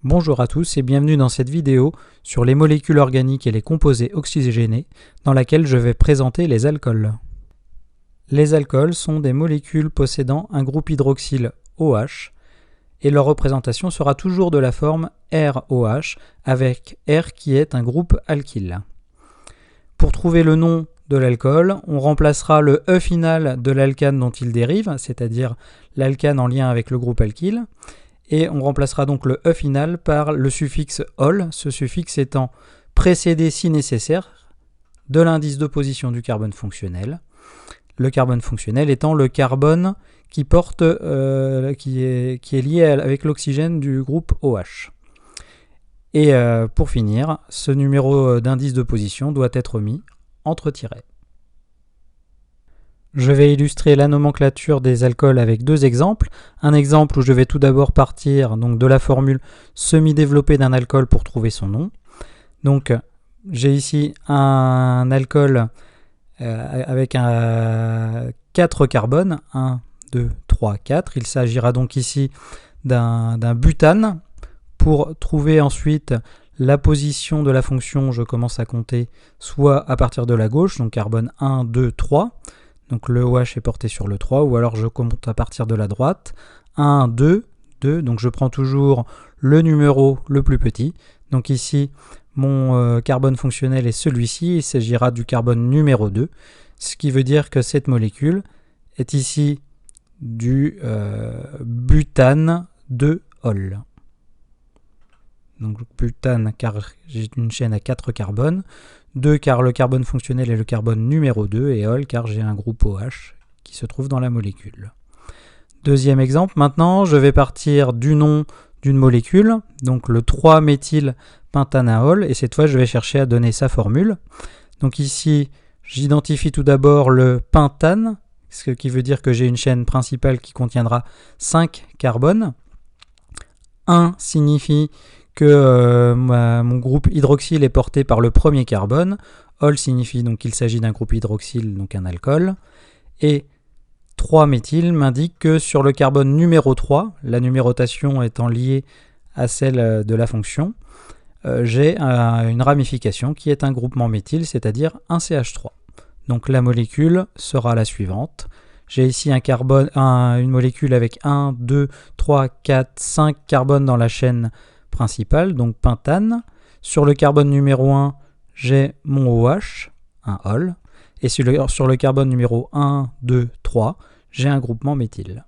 Bonjour à tous et bienvenue dans cette vidéo sur les molécules organiques et les composés oxygénés dans laquelle je vais présenter les alcools. Les alcools sont des molécules possédant un groupe hydroxyle OH et leur représentation sera toujours de la forme ROH avec R qui est un groupe alkyle. Pour trouver le nom de l'alcool, on remplacera le E final de l'alcane dont il dérive, c'est-à-dire l'alcane en lien avec le groupe alkyle, et on remplacera donc le E final par le suffixe ol, ce suffixe étant précédé si nécessaire de l'indice de position du carbone fonctionnel. Le carbone fonctionnel étant le carbone qui est lié avec l'oxygène du groupe OH. Et pour finir, ce numéro d'indice de position doit être mis entre tirets. Je vais illustrer la nomenclature des alcools avec deux exemples. Un exemple où je vais tout d'abord partir donc, de la formule semi-développée d'un alcool pour trouver son nom. Donc j'ai ici un alcool avec 4 carbones, 1, 2, 3, 4. Il s'agira donc ici d'un butane. Pour trouver ensuite la position de la fonction, je commence à compter soit à partir de la gauche, donc carbone 1, 2, 3. Donc le OH est porté sur le 3, ou alors je compte à partir de la droite. 1, 2, 2, donc je prends toujours le numéro le plus petit. Donc ici, mon carbone fonctionnel est celui-ci, il s'agira du carbone numéro 2, ce qui veut dire que cette molécule est ici du butane de ol. Donc butane car j'ai une chaîne à 4 carbones, 2 car le carbone fonctionnel est le carbone numéro 2 et ol car j'ai un groupe OH qui se trouve dans la molécule. Deuxième exemple, maintenant je vais partir du nom d'une molécule, donc le 3-méthylpentanaol, et cette fois je vais chercher à donner sa formule. Donc ici j'identifie tout d'abord le pentane, ce qui veut dire que j'ai une chaîne principale qui contiendra 5 carbones. 1 signifie que mon groupe hydroxyle est porté par le premier carbone. Ol signifie donc qu'il s'agit d'un groupe hydroxyle, donc un alcool. Et 3-méthyl m'indique que sur le carbone numéro 3, la numérotation étant liée à celle de la fonction, j'ai une ramification qui est un groupement méthyle, c'est-à-dire un CH3. Donc la molécule sera la suivante. J'ai ici une molécule avec 1, 2, 3, 4, 5 carbones dans la chaîne principale, donc pentane. Sur le carbone numéro 1, j'ai mon OH, un ol. Et sur le carbone numéro 1, 2, 3, j'ai un groupement méthyle.